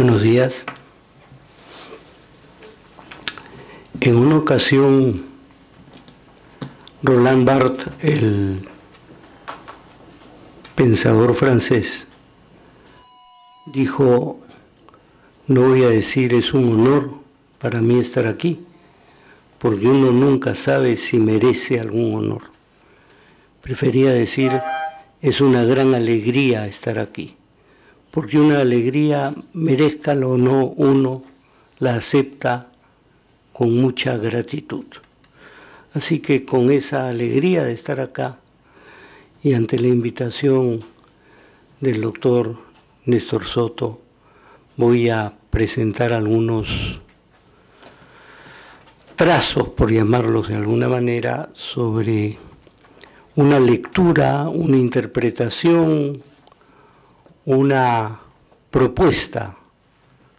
Buenos días. En una ocasión, Roland Barthes, el pensador francés, dijo: no voy a decir es un honor para mí estar aquí, porque uno nunca sabe si merece algún honor. Prefería decir es una gran alegría estar aquí, porque una alegría, merezcala o no uno, la acepta con mucha gratitud. Así que con esa alegría de estar acá y ante la invitación del doctor Néstor Soto, voy a presentar algunos trazos, por llamarlos de alguna manera, sobre una lectura, una interpretación, una propuesta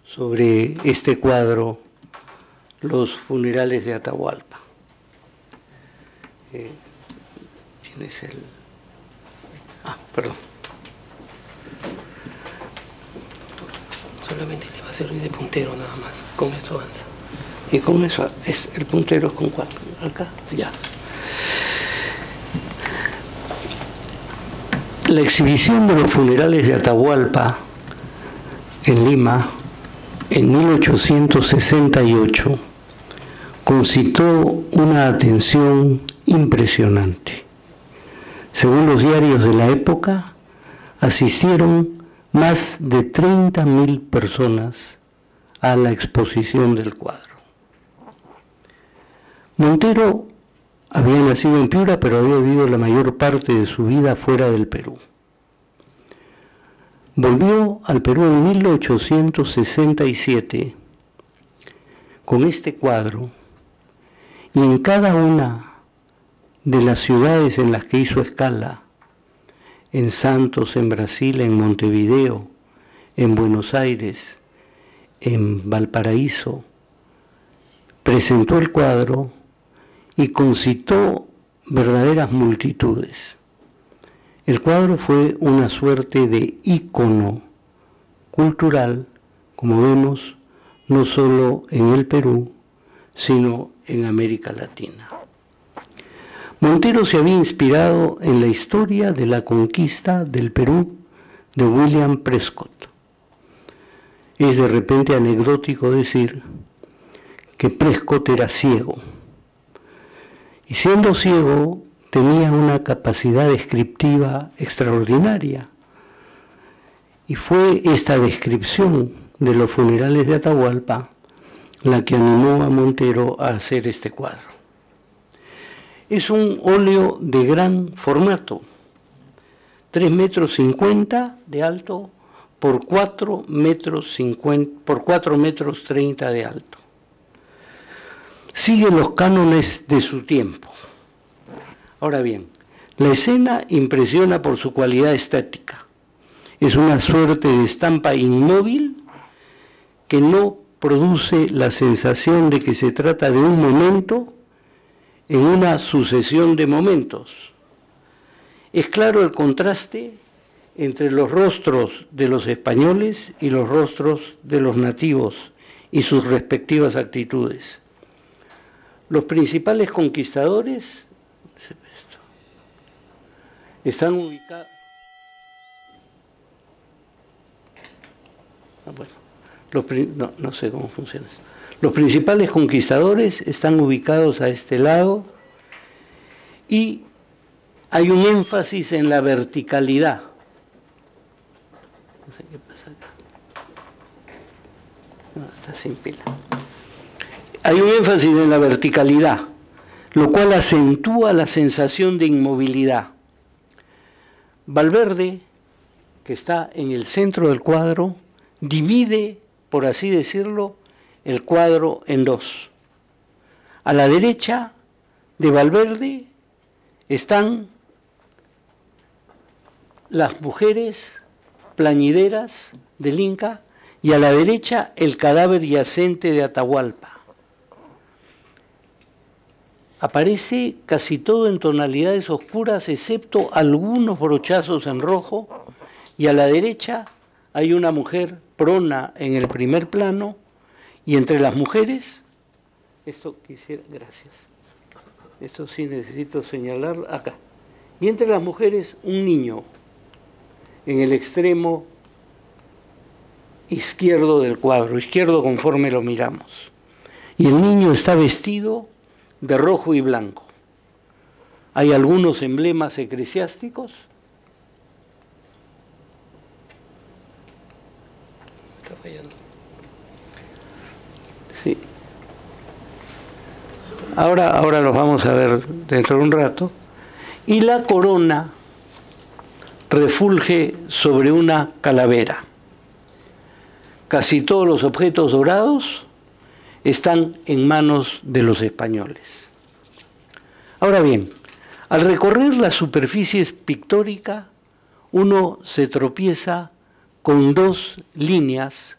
sobre este cuadro, Los funerales de Atahualpa. ¿Tienes el...? Perdón. Solamente le va a servir de puntero nada más, con esto avanza. Y con eso, el puntero es con 4, acá, ya. La exhibición de los funerales de Atahualpa en Lima, en 1868, concitó una atención impresionante. Según los diarios de la época, asistieron más de 30.000 personas a la exposición del cuadro. Montero había nacido en Piura, pero había vivido la mayor parte de su vida fuera del Perú. Volvió al Perú en 1867 con este cuadro, y en cada una de las ciudades en las que hizo escala, en Santos, en Brasil, en Montevideo, en Buenos Aires, en Valparaíso, presentó el cuadro y concitó verdaderas multitudes. El cuadro fue una suerte de ícono cultural, como vemos, no solo en el Perú, sino en América Latina. Montero se había inspirado en la historia de la conquista del Perú de William Prescott. Es de repente anecdótico decir que Prescott era ciego, y siendo ciego tenía una capacidad descriptiva extraordinaria, y fue esta descripción de los funerales de Atahualpa la que animó a Montero a hacer este cuadro. Es un óleo de gran formato, 3,50 metros de alto por 4,30 metros de alto. Sigue los cánones de su tiempo. Ahora bien, la escena impresiona por su cualidad estética. Es una suerte de estampa inmóvil que no produce la sensación de que se trata de un momento en una sucesión de momentos. Es claro el contraste entre los rostros de los españoles y los rostros de los nativos y sus respectivas actitudes. Los principales conquistadores están ubicados... no sé cómo funciona eso. Los principales conquistadores están ubicados a este lado y hay un énfasis en la verticalidad. No sé qué pasa acá. No, está sin pila. Hay un énfasis en la verticalidad, lo cual acentúa la sensación de inmovilidad. Valverde, que está en el centro del cuadro, divide, por así decirlo, el cuadro en dos. A la derecha de Valverde están las mujeres plañideras del Inca y a la derecha el cadáver yacente de Atahualpa. Aparece casi todo en tonalidades oscuras, excepto algunos brochazos en rojo, y a la derecha hay una mujer prona en el primer plano, y entre las mujeres, gracias, esto sí necesito señalar acá, y entre las mujeres un niño en el extremo izquierdo del cuadro, izquierdo conforme lo miramos, y el niño está vestido de rojo y blanco. Hay algunos emblemas eclesiásticos. Está fallando. Sí. Ahora los vamos a ver dentro de un rato. Y la corona refulge sobre una calavera. Casi todos los objetos dorados están en manos de los españoles. Ahora bien, al recorrer la superficie pictórica, uno se tropieza con dos líneas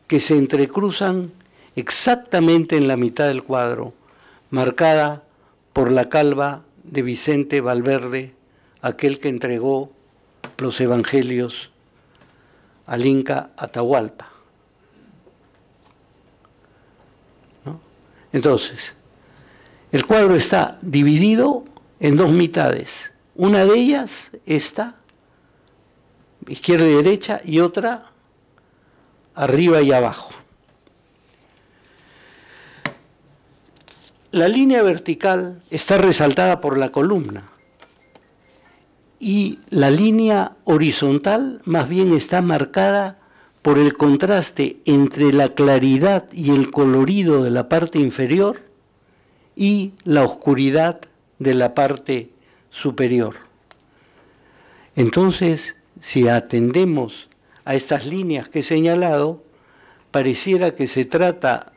que se entrecruzan exactamente en la mitad del cuadro, marcada por la calva de Vicente Valverde, aquel que entregó los evangelios al Inca Atahualpa. ¿No? Entonces, el cuadro está dividido en dos mitades. Una de ellas, esta, izquierda y derecha, y otra, arriba y abajo. La línea vertical está resaltada por la columna y la línea horizontal más bien está marcada por el contraste entre la claridad y el colorido de la parte inferior y la oscuridad de la parte superior. Entonces, si atendemos a estas líneas que he señalado, pareciera que se trata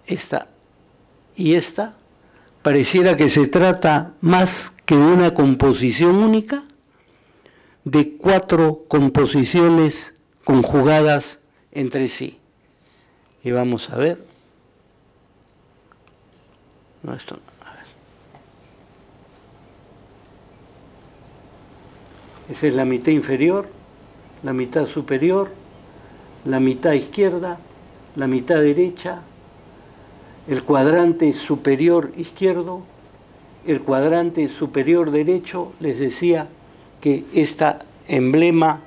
esta y esta, pareciera que se trata más que de una composición única, de 4 composiciones conjugadas entre sí. Y vamos a ver. No, esto no. A ver. Esa es la mitad inferior, la mitad superior, la mitad izquierda, la mitad derecha, el cuadrante superior izquierdo, el cuadrante superior derecho. Les decía que esta emblema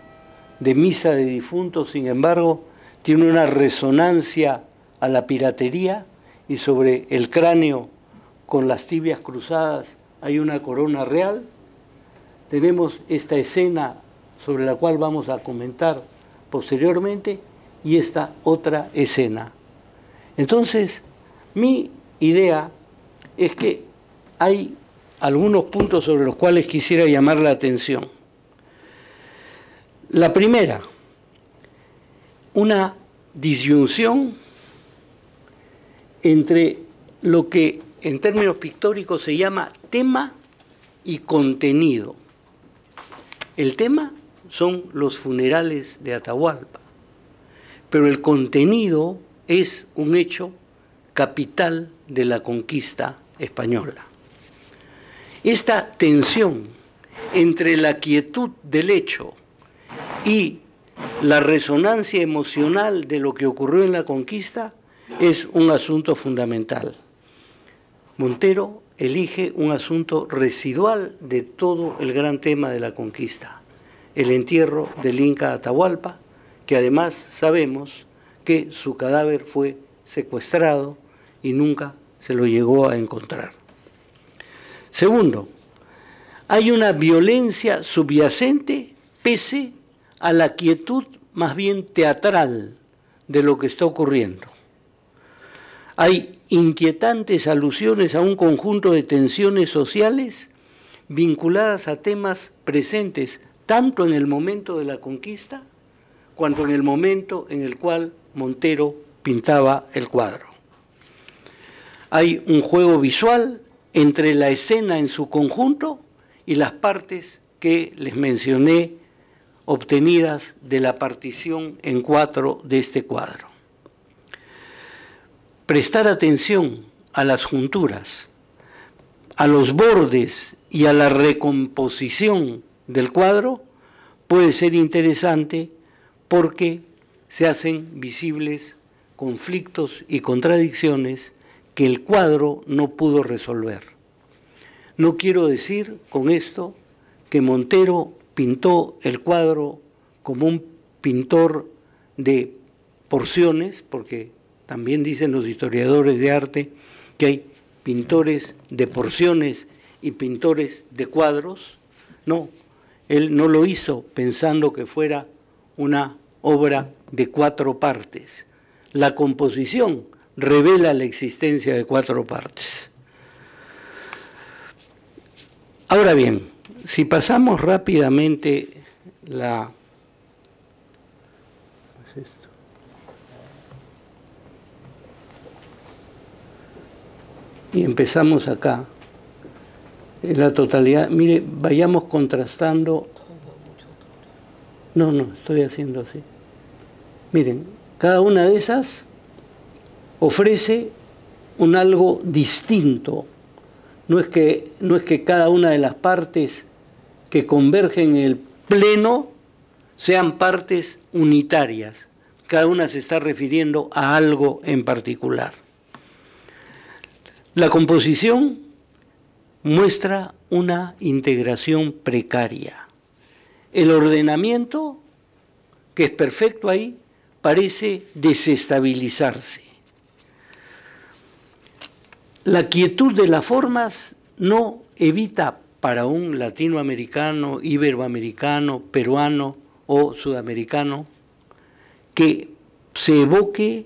de misa de difuntos, sin embargo, tiene una resonancia a la piratería, y sobre el cráneo con las tibias cruzadas hay una corona real. Tenemos esta escena sobre la cual vamos a comentar posteriormente, y esta otra escena. Entonces, mi idea es que hay algunos puntos sobre los cuales quisiera llamar la atención. La primera, una disyunción entre lo que en términos pictóricos se llama tema y contenido. El tema son los funerales de Atahualpa, pero el contenido es un hecho capital de la conquista española. Esta tensión entre la quietud del hecho y la resonancia emocional de lo que ocurrió en la conquista es un asunto fundamental. Montero elige un asunto residual de todo el gran tema de la conquista, el entierro del Inca Atahualpa, que además sabemos que su cadáver fue secuestrado y nunca se lo llegó a encontrar. Segundo, hay una violencia subyacente pese a la quietud más bien teatral de lo que está ocurriendo. Hay inquietantes alusiones a un conjunto de tensiones sociales vinculadas a temas presentes tanto en el momento de la conquista cuanto en el momento en el cual Montero pintaba el cuadro. Hay un juego visual entre la escena en su conjunto y las partes que les mencioné obtenidas de la partición en 4 de este cuadro. Prestar atención a las junturas, a los bordes y a la recomposición del cuadro puede ser interesante porque se hacen visibles conflictos y contradicciones que el cuadro no pudo resolver. No quiero decir con esto que Montero pintó el cuadro como un pintor de porciones, porque también dicen los historiadores de arte que hay pintores de porciones y pintores de cuadros. No, él no lo hizo pensando que fuera una obra de 4 partes. La composición revela la existencia de 4 partes. Ahora bien, si pasamos rápidamente y empezamos acá, en la totalidad, mire, vayamos contrastando. No, estoy haciendo así. Miren, cada una de esas ofrece un algo distinto. No es que cada una de las partes que convergen en el pleno sean partes unitarias. Cada una se está refiriendo a algo en particular. La composición muestra una integración precaria. El ordenamiento, que es perfecto ahí, parece desestabilizarse. La quietud de las formas no evita para un latinoamericano, iberoamericano, peruano o sudamericano que se evoque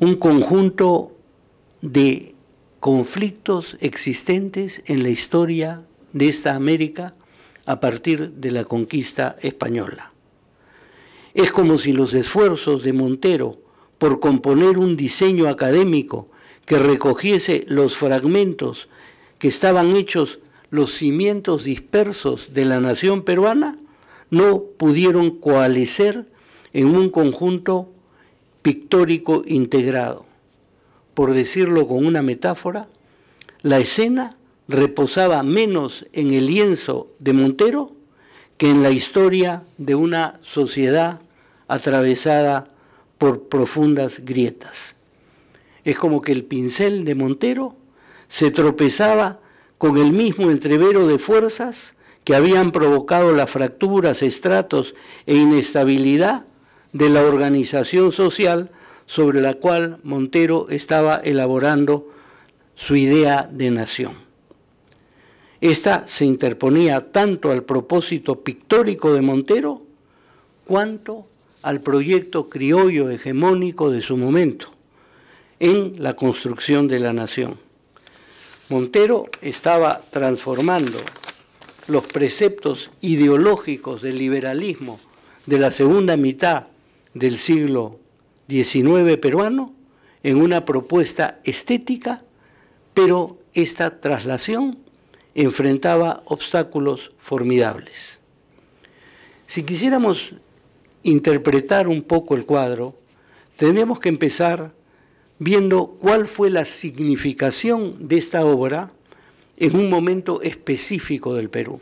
un conjunto de conflictos existentes en la historia de esta América a partir de la conquista española. Es como si los esfuerzos de Montero por componer un diseño académico que recogiese los fragmentos que estaban hechos los cimientos dispersos de la nación peruana, no pudieron coalescer en un conjunto pictórico integrado. Por decirlo con una metáfora, la escena reposaba menos en el lienzo de Montero que en la historia de una sociedad atravesada por profundas grietas. Es como que el pincel de Montero se tropezaba con el mismo entrevero de fuerzas que habían provocado las fracturas, estratos e inestabilidad de la organización social sobre la cual Montero estaba elaborando su idea de nación. Esta se interponía tanto al propósito pictórico de Montero cuanto al proyecto criollo hegemónico de su momento en la construcción de la nación. Montero estaba transformando los preceptos ideológicos del liberalismo de la segunda mitad del siglo XIX peruano en una propuesta estética, pero esta traslación enfrentaba obstáculos formidables. Si quisiéramos interpretar un poco el cuadro, tendríamos que empezar viendo cuál fue la significación de esta obra en un momento específico del Perú.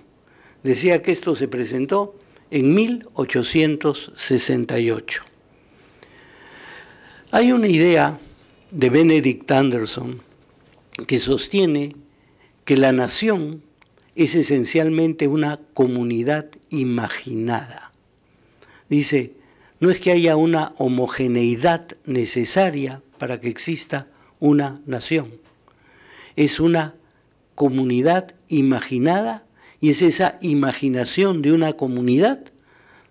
Decía que esto se presentó en 1868. Hay una idea de Benedict Anderson que sostiene que la nación es esencialmente una comunidad imaginada. Dice, no es que haya una homogeneidad necesaria para que exista una nación. Es una comunidad imaginada y es esa imaginación de una comunidad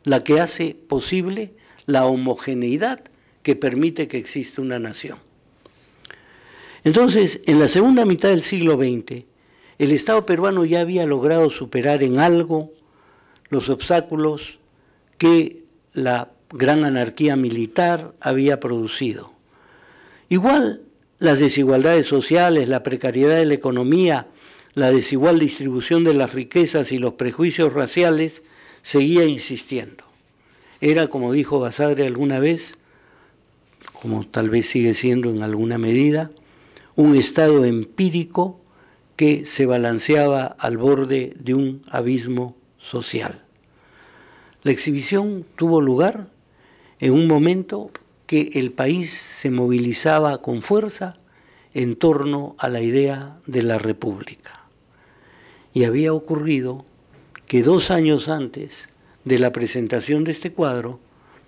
la que hace posible la homogeneidad que permite que exista una nación. Entonces, en la segunda mitad del siglo XX, el Estado peruano ya había logrado superar en algo los obstáculos que la gran anarquía militar había producido. Igual, las desigualdades sociales, la precariedad de la economía, la desigual distribución de las riquezas y los prejuicios raciales seguían insistiendo. Era, como dijo Basadre alguna vez, como tal vez sigue siendo en alguna medida, un estado empírico que se balanceaba al borde de un abismo social. La exhibición tuvo lugar en un momento que el país se movilizaba con fuerza en torno a la idea de la República. Y había ocurrido que 2 años antes de la presentación de este cuadro,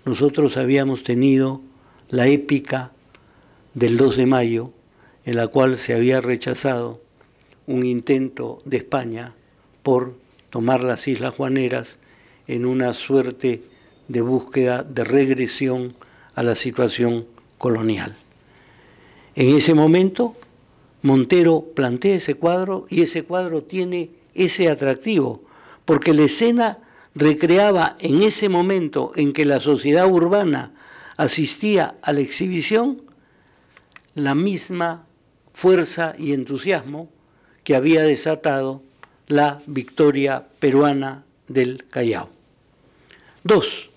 nosotros habíamos tenido la épica del 2 de mayo, en la cual se había rechazado un intento de España por tomar las Islas Juaneras en una suerte de búsqueda de regresión a la situación colonial. En ese momento, Montero plantea ese cuadro y ese cuadro tiene ese atractivo, porque la escena recreaba en ese momento en que la sociedad urbana asistía a la exhibición la misma fuerza y entusiasmo que había desatado la victoria peruana del Callao. 2.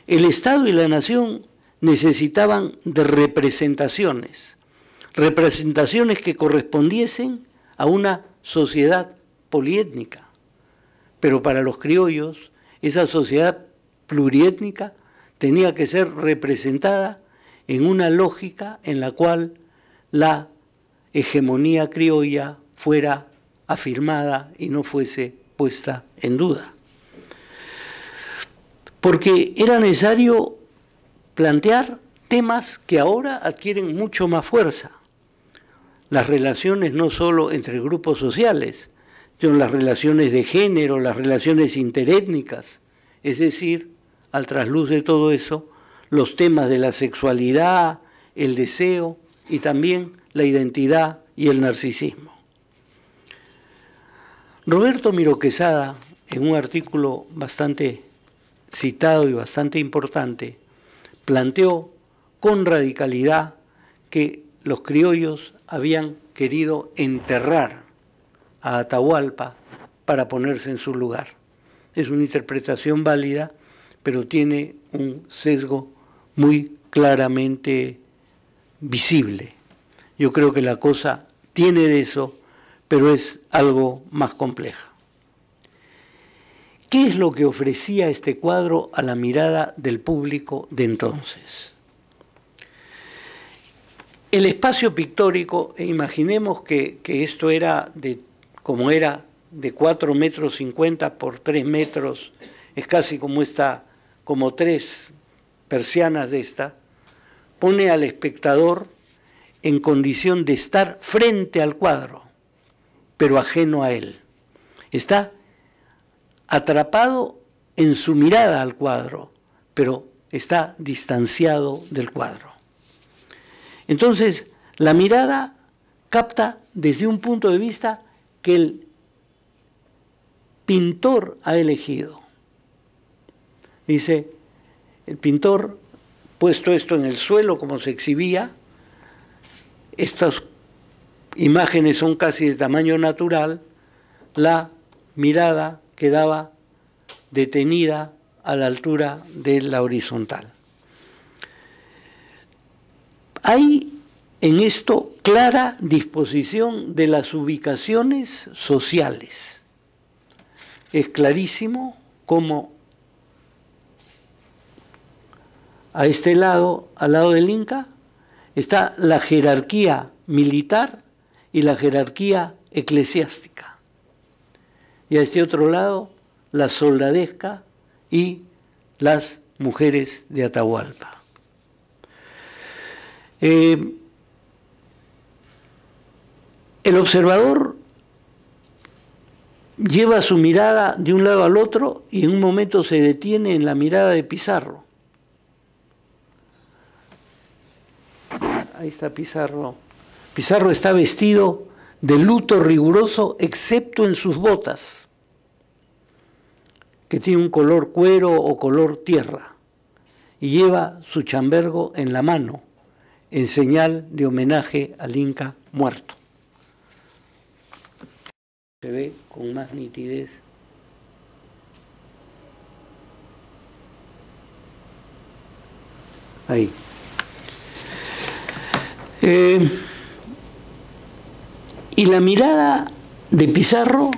El Estado y la nación necesitaban de representaciones que correspondiesen a una sociedad poliétnica. Pero para los criollos, esa sociedad pluriétnica tenía que ser representada en una lógica en la cual la hegemonía criolla fuera afirmada y no fuese puesta en duda. Porque era necesario plantear temas que ahora adquieren mucho más fuerza. Las relaciones no solo entre grupos sociales, sino las relaciones de género, las relaciones interétnicas, es decir, al trasluz de todo eso, los temas de la sexualidad, el deseo y también la identidad y el narcisismo. Roberto Miró Quesada, en un artículo bastante citado y bastante importante, planteó con radicalidad que los criollos habían querido enterrar a Atahualpa para ponerse en su lugar. Es una interpretación válida, pero tiene un sesgo muy claramente visible. Yo creo que la cosa tiene de eso, pero es algo más compleja. ¿Qué es lo que ofrecía este cuadro a la mirada del público de entonces? El espacio pictórico, e imaginemos que esto era como era de 4,50 metros por 3 metros, es casi como 3 persianas de esta, pone al espectador en condición de estar frente al cuadro, pero ajeno a él. Está atrapado en su mirada al cuadro, pero está distanciado del cuadro. Entonces, la mirada capta desde un punto de vista que el pintor ha elegido. Dice, el pintor, puesto esto en el suelo como se exhibía, estas imágenes son casi de tamaño natural, la mirada quedaba detenida a la altura de la horizontal. Hay en esto clara disposición de las ubicaciones sociales. Es clarísimo cómo a este lado, al lado del Inca, está la jerarquía militar y la jerarquía eclesiástica. Y a este otro lado, la soldadesca y las mujeres de Atahualpa. El observador lleva su mirada de un lado al otro y en un momento se detiene en la mirada de Pizarro. Ahí está Pizarro. Pizarro está vestido de luto riguroso, excepto en sus botas, que tiene un color cuero o color tierra, y lleva su chambergo en la mano, en señal de homenaje al Inca muerto. Se ve con más nitidez. Ahí. Y la mirada de Pizarro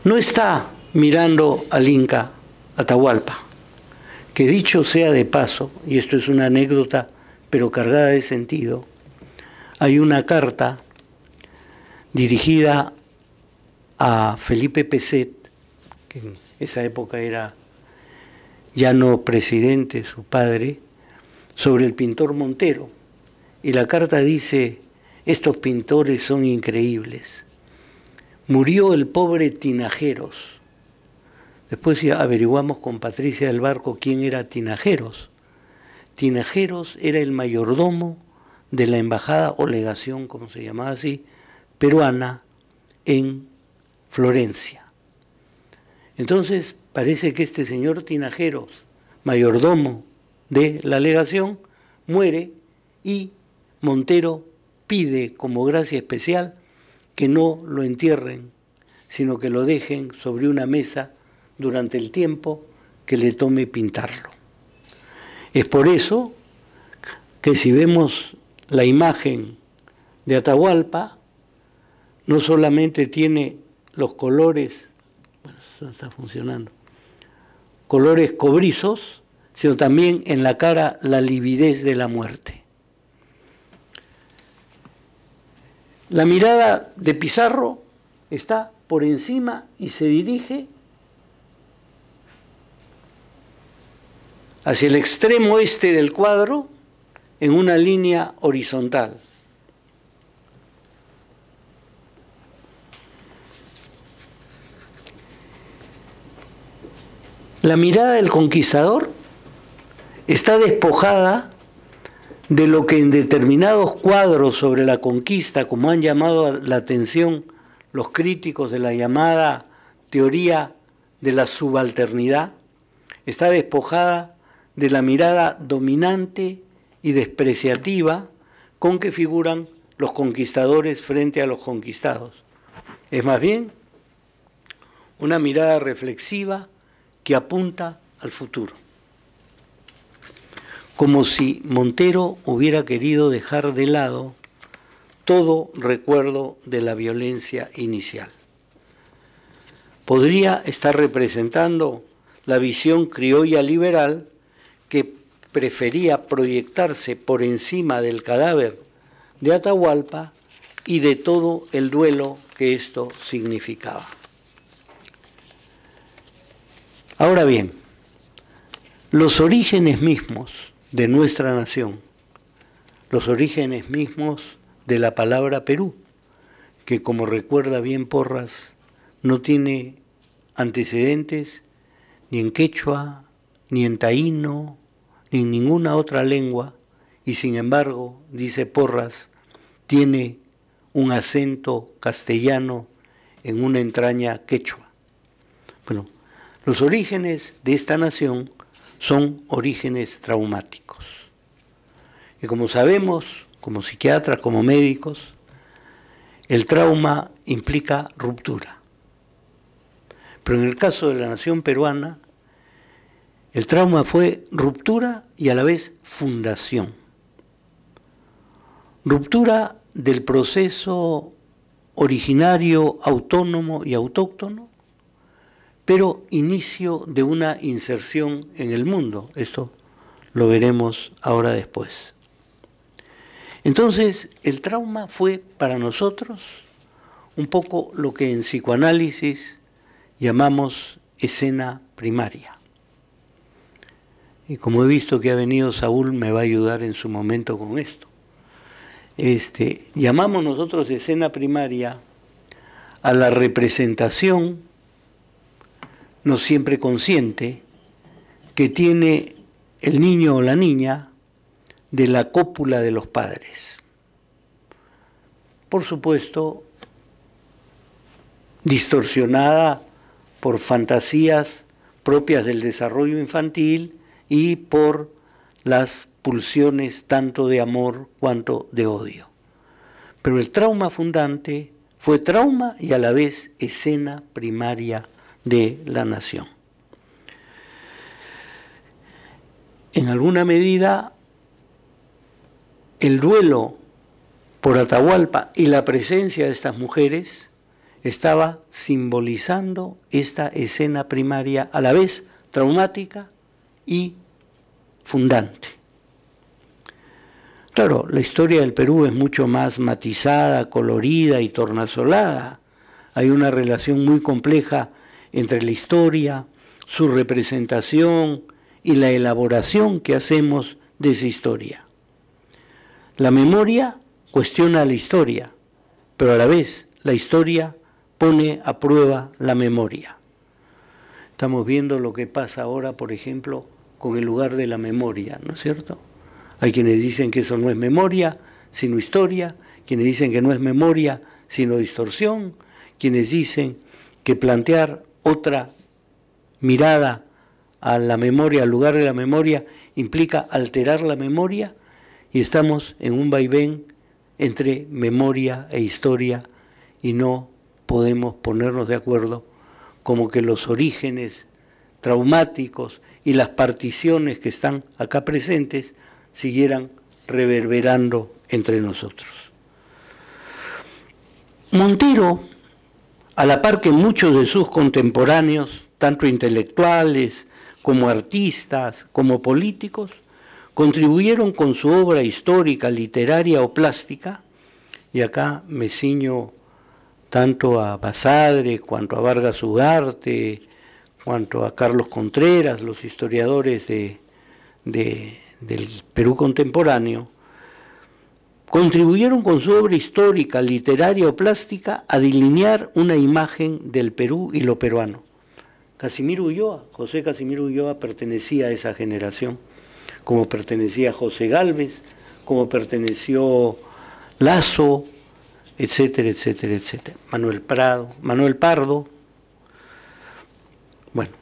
no está mirando al Inca, Atahualpa, que dicho sea de paso, y esto es una anécdota pero cargada de sentido, hay una carta dirigida a Felipe Peset, que en esa época era ya no presidente, su padre, sobre el pintor Montero. Y la carta dice: estos pintores son increíbles. Murió el pobre Tinajeros. Después averiguamos con Patricia del Barco quién era Tinajeros. Tinajeros era el mayordomo de la embajada o legación, como se llamaba así, peruana en Florencia. Entonces parece que este señor Tinajeros, mayordomo de la legación, muere y Montero pide como gracia especial que no lo entierren, sino que lo dejen sobre una mesa durante el tiempo que le tome pintarlo. Es por eso que si vemos la imagen de Atahualpa, no solamente tiene los colores, bueno, eso está funcionando, colores cobrizos, sino también en la cara la lividez de la muerte. La mirada de Pizarro está por encima y se dirige hacia el extremo este del cuadro en una línea horizontal. La mirada del conquistador está despojada de lo que en determinados cuadros sobre la conquista, como han llamado la atención los críticos de la llamada teoría de la subalternidad, está despojada de la mirada dominante y despreciativa con que figuran los conquistadores frente a los conquistados. Es más bien una mirada reflexiva que apunta al futuro. Como si Montero hubiera querido dejar de lado todo recuerdo de la violencia inicial. Podría estar representando la visión criolla liberal que prefería proyectarse por encima del cadáver de Atahualpa y de todo el duelo que esto significaba. Ahora bien, los orígenes mismos de nuestra nación, los orígenes mismos de la palabra Perú, que como recuerda bien Porras, no tiene antecedentes ni en quechua, ni en taíno, ni en ninguna otra lengua, y sin embargo, dice Porras, tiene un acento castellano en una entraña quechua. Bueno, los orígenes de esta nación son orígenes traumáticos. Y como sabemos, como psiquiatras, como médicos, el trauma implica ruptura. Pero en el caso de la nación peruana, el trauma fue ruptura y a la vez fundación. Ruptura del proceso originario, autónomo y autóctono, pero inicio de una inserción en el mundo. Esto lo veremos ahora después. Entonces, el trauma fue para nosotros un poco lo que en psicoanálisis llamamos escena primaria. Y como he visto que ha venido Saúl, me va a ayudar en su momento con esto. Llamamos nosotros escena primaria a la representación, no siempre consciente, que tiene el niño o la niña de la cópula de los padres. Por supuesto, distorsionada por fantasías propias del desarrollo infantil y por las pulsiones tanto de amor cuanto de odio. Pero el trauma fundante fue trauma y a la vez escena primaria de la nación. En alguna medida, el duelo por Atahualpa y la presencia de estas mujeres estaba simbolizando esta escena primaria, a la vez traumática y fundante. Claro, la historia del Perú es mucho más matizada, colorida y tornasolada. Hay una relación muy compleja entre la historia, su representación y la elaboración que hacemos de esa historia. La memoria cuestiona la historia, pero a la vez la historia pone a prueba la memoria. Estamos viendo lo que pasa ahora, por ejemplo, con el lugar de la memoria, ¿no es cierto? Hay quienes dicen que eso no es memoria, sino historia, quienes dicen que no es memoria, sino distorsión, quienes dicen que plantear otra mirada a la memoria, al lugar de la memoria, implica alterar la memoria, y estamos en un vaivén entre memoria e historia y no podemos ponernos de acuerdo como que los orígenes traumáticos y las particiones que están acá presentes siguieran reverberando entre nosotros. Montero, a la par que muchos de sus contemporáneos, tanto intelectuales como artistas, como políticos, contribuyeron con su obra histórica, literaria o plástica, y acá me ciño tanto a Basadre, cuanto a Vargas Ugarte, cuanto a Carlos Contreras, los historiadores del Perú contemporáneo, contribuyeron con su obra histórica, literaria o plástica a delinear una imagen del Perú y lo peruano. Casimiro Ulloa, José Casimiro Ulloa pertenecía a esa generación, como pertenecía José Gálvez, como perteneció Lazo, etcétera, etcétera, etcétera. Manuel Pardo. Bueno,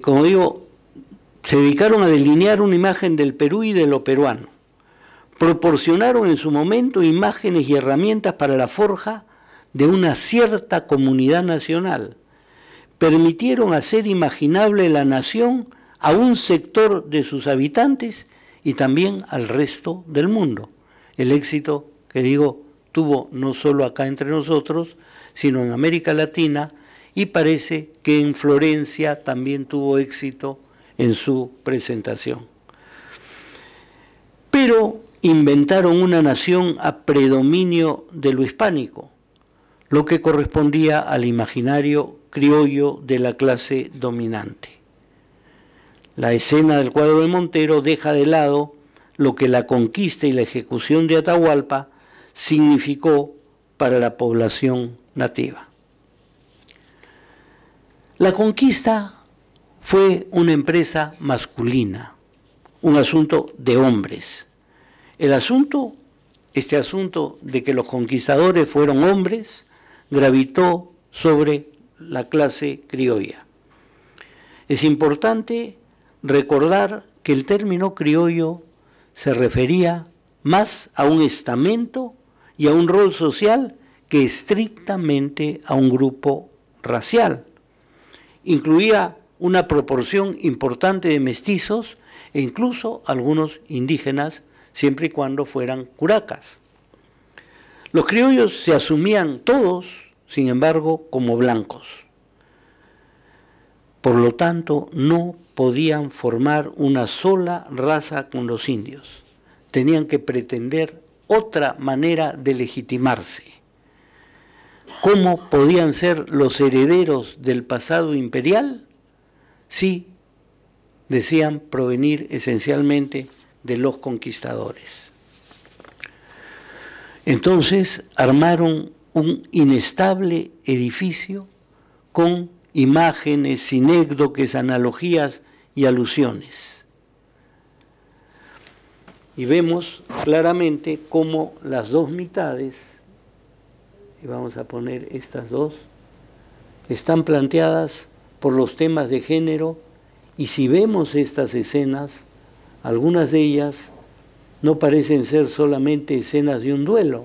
como digo, se dedicaron a delinear una imagen del Perú y de lo peruano. Proporcionaron en su momento imágenes y herramientas para la forja de una cierta comunidad nacional. Permitieron hacer imaginable la nación a un sector de sus habitantes y también al resto del mundo. El éxito, que digo, tuvo no solo acá entre nosotros, sino en América Latina, y parece que en Florencia también tuvo éxito en su presentación. Pero inventaron una nación a predominio de lo hispánico, lo que correspondía al imaginario criollo de la clase dominante. La escena del cuadro de Montero deja de lado lo que la conquista y la ejecución de Atahualpa significó para la población nativa. La conquista fue una empresa masculina, un asunto de hombres. Este asunto de que los conquistadores fueron hombres, gravitó sobre la clase criolla. Es importante recordar que el término criollo se refería más a un estamento y a un rol social que estrictamente a un grupo racial. Incluía una proporción importante de mestizos e incluso algunos indígenas, siempre y cuando fueran curacas. Los criollos se asumían todos, sin embargo, como blancos. Por lo tanto, no podían formar una sola raza con los indios. Tenían que pretender otra manera de legitimarse. ¿Cómo podían ser los herederos del pasado imperial? Sí, decían provenir esencialmente de los conquistadores. Entonces armaron un inestable edificio con imágenes, sinécdoques, analogías y alusiones. Y vemos claramente cómo las dos mitades, y vamos a poner estas dos, están planteadas por los temas de género, y si vemos estas escenas, algunas de ellas no parecen ser solamente escenas de un duelo,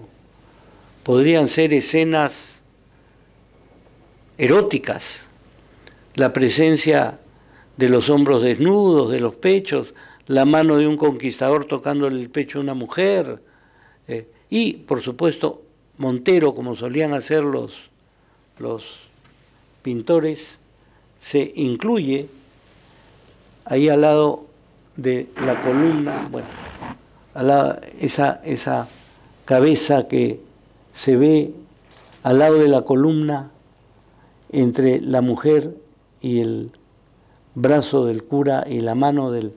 podrían ser escenas eróticas, la presencia de los hombros desnudos, de los pechos, la mano de un conquistador tocándole el pecho a una mujer, y por supuesto Montero, como solían hacer los pintores, se incluye ahí al lado de la columna, bueno, al lado, esa cabeza que se ve al lado de la columna entre la mujer y el brazo del cura y la mano del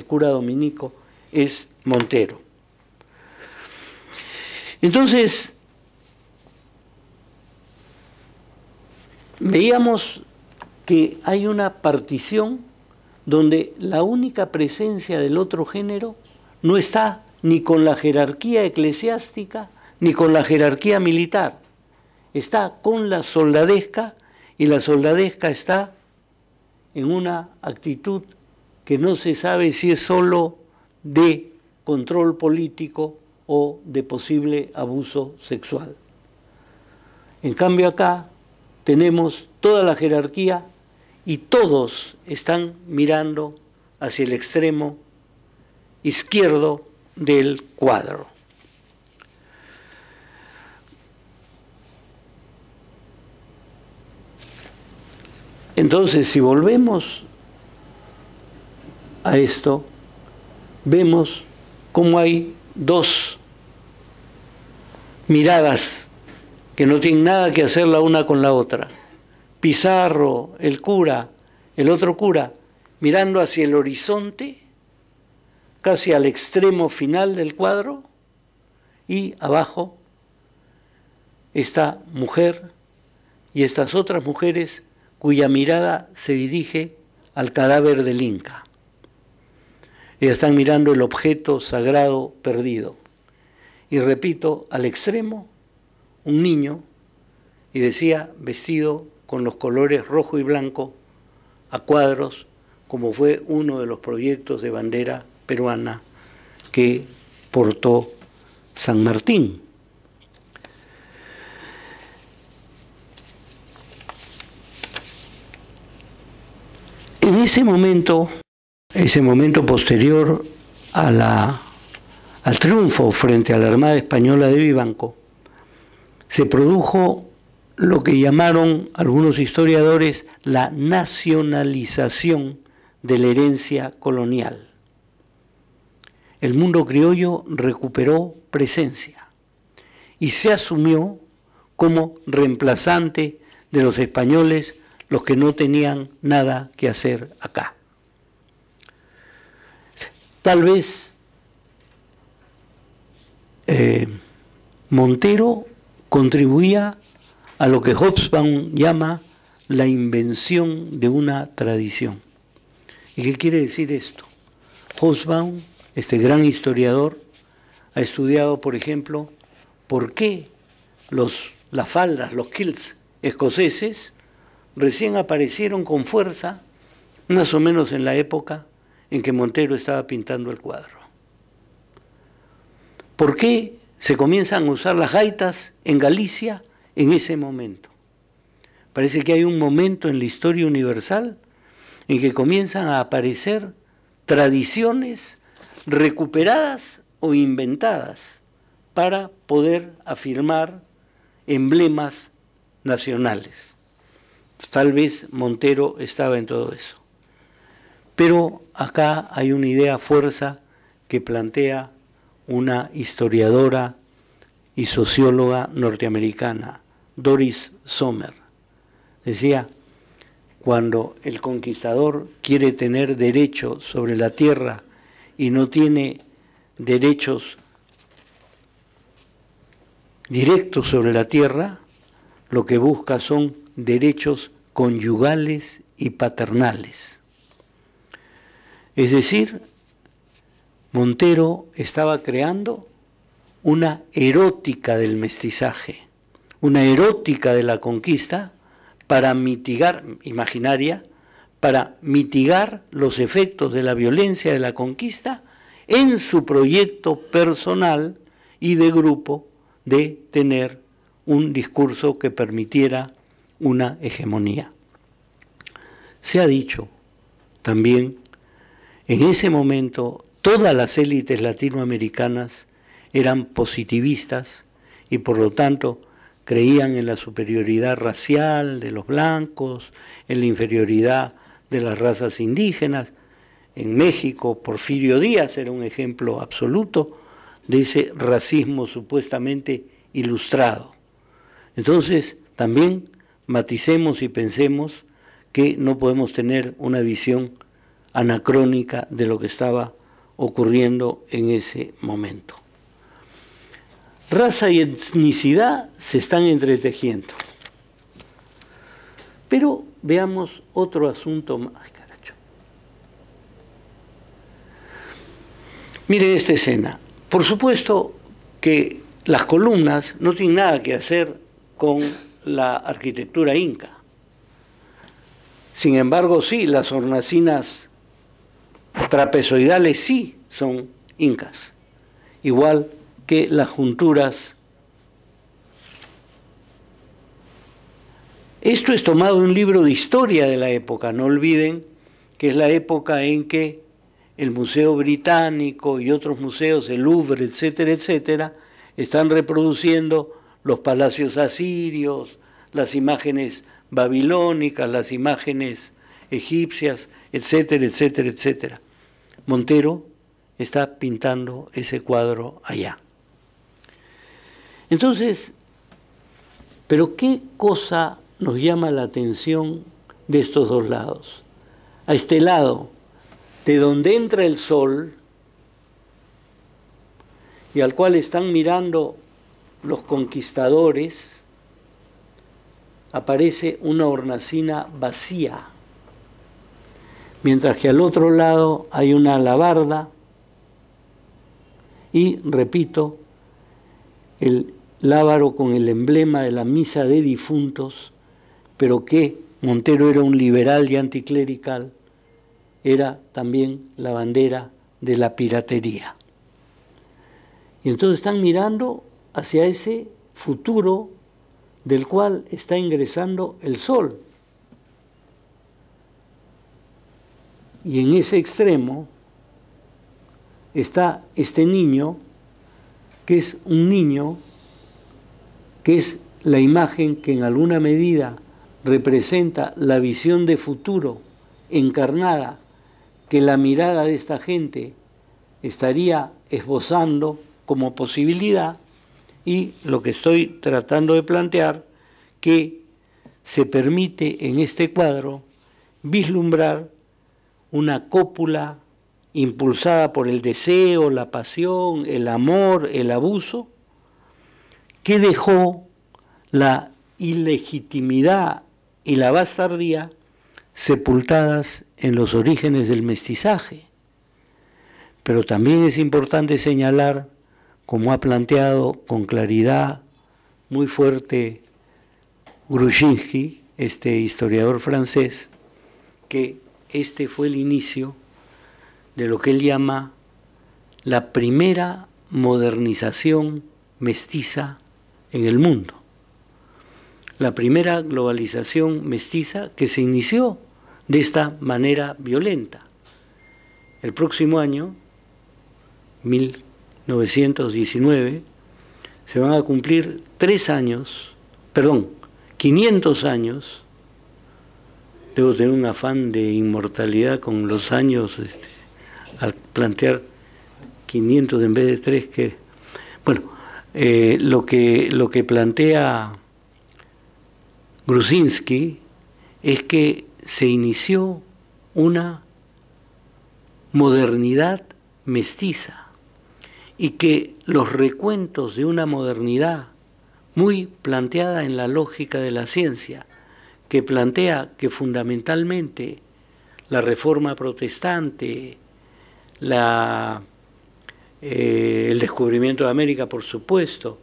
cura dominico, es Montero. Entonces, veíamos que hay una partición donde la única presencia del otro género no está ni con la jerarquía eclesiástica ni con la jerarquía militar, está con la soldadesca, y la soldadesca está en una actitud que no se sabe si es solo de control político o de posible abuso sexual. En cambio acá tenemos toda la jerarquía y todos están mirando hacia el extremo izquierdo del cuadro. Entonces, si volvemos a esto, vemos cómo hay dos miradas que no tienen nada que hacer la una con la otra. Pizarro, el cura, el otro cura, mirando hacia el horizonte, casi al extremo final del cuadro, y abajo esta mujer y estas otras mujeres cuya mirada se dirige al cadáver del Inca. Ellas están mirando el objeto sagrado perdido. Y repito, al extremo, un niño, y decía, vestido con los colores rojo y blanco a cuadros, como fue uno de los proyectos de bandera peruana que portó San Martín. En ese momento posterior al triunfo frente a la Armada Española de Vivanco, se produjo lo que llamaron algunos historiadores la nacionalización de la herencia colonial. El mundo criollo recuperó presencia y se asumió como reemplazante de los españoles, los que no tenían nada que hacer acá. Tal vez Montero contribuía a lo que Hobsbawm llama la invención de una tradición. ¿Y qué quiere decir esto? Hobsbawm, este gran historiador, ha estudiado, por ejemplo, por qué las faldas, los kilts escoceses, recién aparecieron con fuerza, más o menos en la época en que Montero estaba pintando el cuadro. ¿Por qué se comienzan a usar las gaitas en Galicia en ese momento? Parece que hay un momento en la historia universal en que comienzan a aparecer tradiciones recuperadas o inventadas para poder afirmar emblemas nacionales. Tal vez Montero estaba en todo eso. Pero acá hay una idea fuerza que plantea una historiadora y socióloga norteamericana, Doris Sommer. Decía, cuando el conquistador quiere tener derecho sobre la tierra y no tiene derechos directos sobre la tierra, lo que busca son derechos conyugales y paternales. Es decir, Montero estaba creando una erótica del mestizaje, una erótica de la conquista para mitigar, imaginaria, para mitigar los efectos de la violencia de la conquista en su proyecto personal y de grupo de tener un discurso que permitiera una hegemonía. Se ha dicho también, en ese momento todas las élites latinoamericanas eran positivistas y por lo tanto creían en la superioridad racial de los blancos, en la inferioridad de las razas indígenas. En México, Porfirio Díaz era un ejemplo absoluto de ese racismo supuestamente ilustrado. Entonces, también maticemos y pensemos que no podemos tener una visión anacrónica de lo que estaba ocurriendo en ese momento. Raza y etnicidad se están entretejiendo. Pero veamos otro asunto más. Ay, caracho. Miren esta escena. Por supuesto que las columnas no tienen nada que hacer con la arquitectura inca. Sin embargo, sí, las hornacinas trapezoidales sí son incas, igual que las junturas. Esto es tomado de un libro de historia de la época, no olviden que es la época en que el Museo Británico y otros museos, el Louvre, etcétera, etcétera, están reproduciendo los palacios asirios, las imágenes babilónicas, las imágenes egipcias, etcétera, etcétera, etcétera. Montero está pintando ese cuadro allá. Entonces, ¿pero qué cosa nos llama la atención de estos dos lados? A este lado, de donde entra el sol y al cual están mirando los conquistadores, aparece una hornacina vacía, mientras que al otro lado hay una alabarda y, repito, el lábaro con el emblema de la misa de difuntos, pero que Montero era un liberal y anticlerical, era también la bandera de la piratería. Y entonces están mirando hacia ese futuro del cual está ingresando el sol. Y en ese extremo está este niño, que es un niño, que es la imagen que en alguna medida representa la visión de futuro encarnada que la mirada de esta gente estaría esbozando como posibilidad, y lo que estoy tratando de plantear, que se permite en este cuadro vislumbrar una cópula impulsada por el deseo, la pasión, el amor, el abuso, que dejó la ilegitimidad y la bastardía sepultadas en los orígenes del mestizaje. Pero también es importante señalar, como ha planteado con claridad muy fuerte Grushinsky, este historiador francés, que este fue el inicio de lo que él llama la primera modernización mestiza en el mundo. La primera globalización mestiza que se inició de esta manera violenta. El próximo año, 1919, se van a cumplir 500 años. Debo tener un afán de inmortalidad con los años, al plantear 500 en vez de 3, que, bueno, lo que plantea Grushinsky es que se inició una modernidad mestiza y que los recuentos de una modernidad muy planteada en la lógica de la ciencia, que plantea que fundamentalmente la reforma protestante, el descubrimiento de América, por supuesto,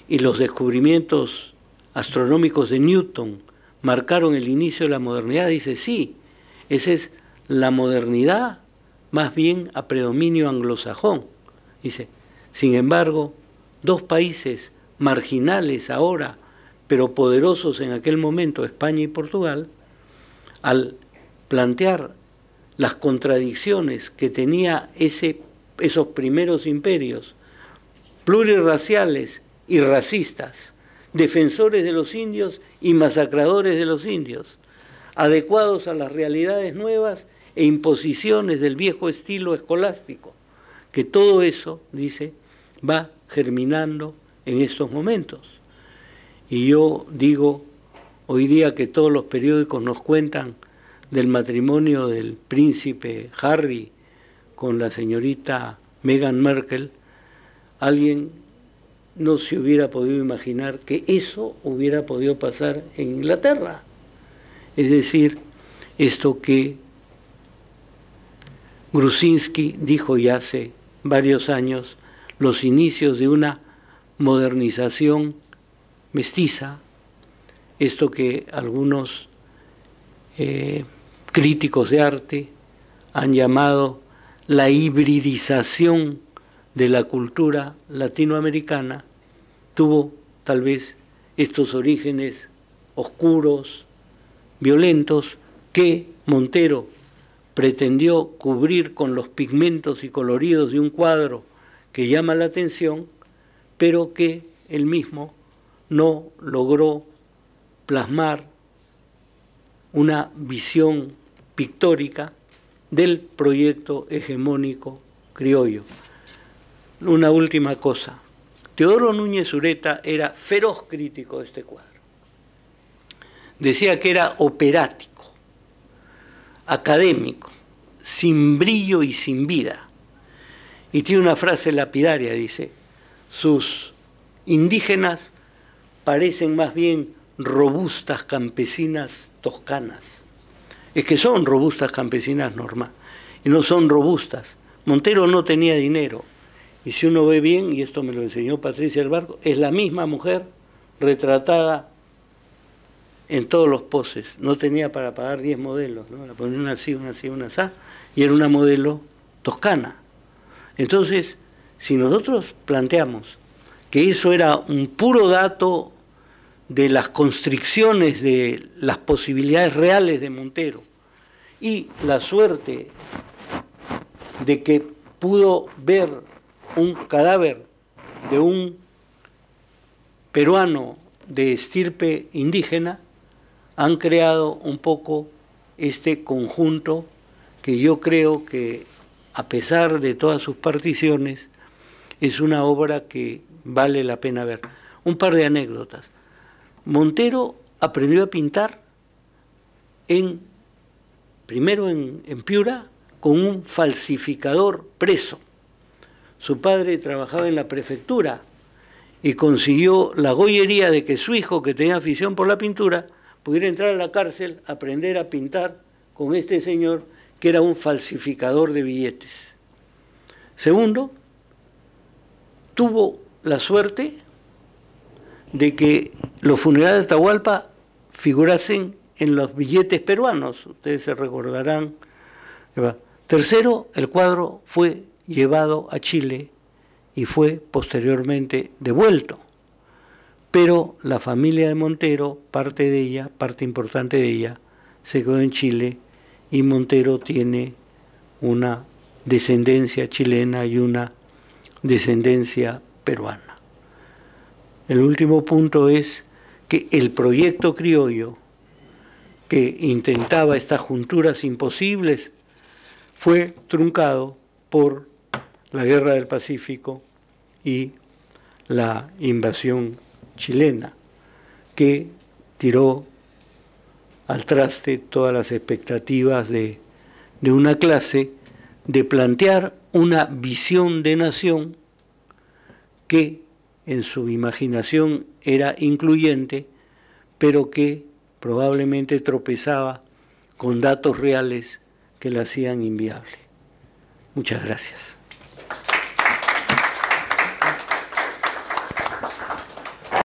y los descubrimientos astronómicos de Newton marcaron el inicio de la modernidad. Dice, sí, esa es la modernidad más bien a predominio anglosajón. Dice, sin embargo, dos países marginales ahora, pero poderosos en aquel momento, España y Portugal, al plantear las contradicciones que tenía esos primeros imperios plurirraciales y racistas, defensores de los indios y masacradores de los indios, adecuados a las realidades nuevas e imposiciones del viejo estilo escolástico, que todo eso, dice, va germinando en estos momentos. Y yo digo, hoy día que todos los periódicos nos cuentan del matrimonio del príncipe Harry con la señorita Meghan Markle, alguien no se hubiera podido imaginar que eso hubiera podido pasar en Inglaterra. Es decir, esto que Gruzinski dijo ya hace varios años, los inicios de una modernización mestiza, esto que algunos críticos de arte han llamado la hibridización de la cultura latinoamericana, tuvo tal vez estos orígenes oscuros, violentos, que Montero pretendió cubrir con los pigmentos y coloridos de un cuadro que llama la atención, pero que él mismo no logró plasmar una visión pictórica del proyecto hegemónico criollo. Una última cosa. Teodoro Núñez Ureta era feroz crítico de este cuadro. Decía que era operático, académico, sin brillo y sin vida. Y tiene una frase lapidaria, dice, sus indígenas parecen más bien robustas campesinas toscanas. Es que son robustas campesinas normales, y no son robustas. Montero no tenía dinero, y si uno ve bien, y esto me lo enseñó Patricia del Barco, es la misma mujer retratada en todos los poses. No tenía para pagar 10 modelos, ¿no? La ponía una así, una así, una así, y era una modelo toscana. Entonces, si nosotros planteamos que eso era un puro dato de las constricciones de las posibilidades reales de Montero y la suerte de que pudo ver un cadáver de un peruano de estirpe indígena, han creado un poco este conjunto que yo creo que, a pesar de todas sus particiones, es una obra que vale la pena ver. Un par de anécdotas. Montero aprendió a pintar primero en Piura con un falsificador preso. Su padre trabajaba en la prefectura y consiguió la gollería de que su hijo, que tenía afición por la pintura, pudiera entrar a la cárcel, aprender a pintar con este señor que era un falsificador de billetes. Segundo, tuvo la suerte de que los funerales de Atahualpa figurasen en los billetes peruanos, ustedes se recordarán. Tercero, el cuadro fue llevado a Chile y fue posteriormente devuelto. Pero la familia de Montero, parte importante de ella, se quedó en Chile, y Montero tiene una descendencia chilena y una descendencia peruana. El último punto es que el proyecto criollo, que intentaba estas junturas imposibles, fue truncado por la Guerra del Pacífico y la invasión chilena, que tiró al traste todas las expectativas de una clase de plantear una visión de nación que en su imaginación era incluyente, pero que probablemente tropezaba con datos reales que la hacían inviable. Muchas gracias.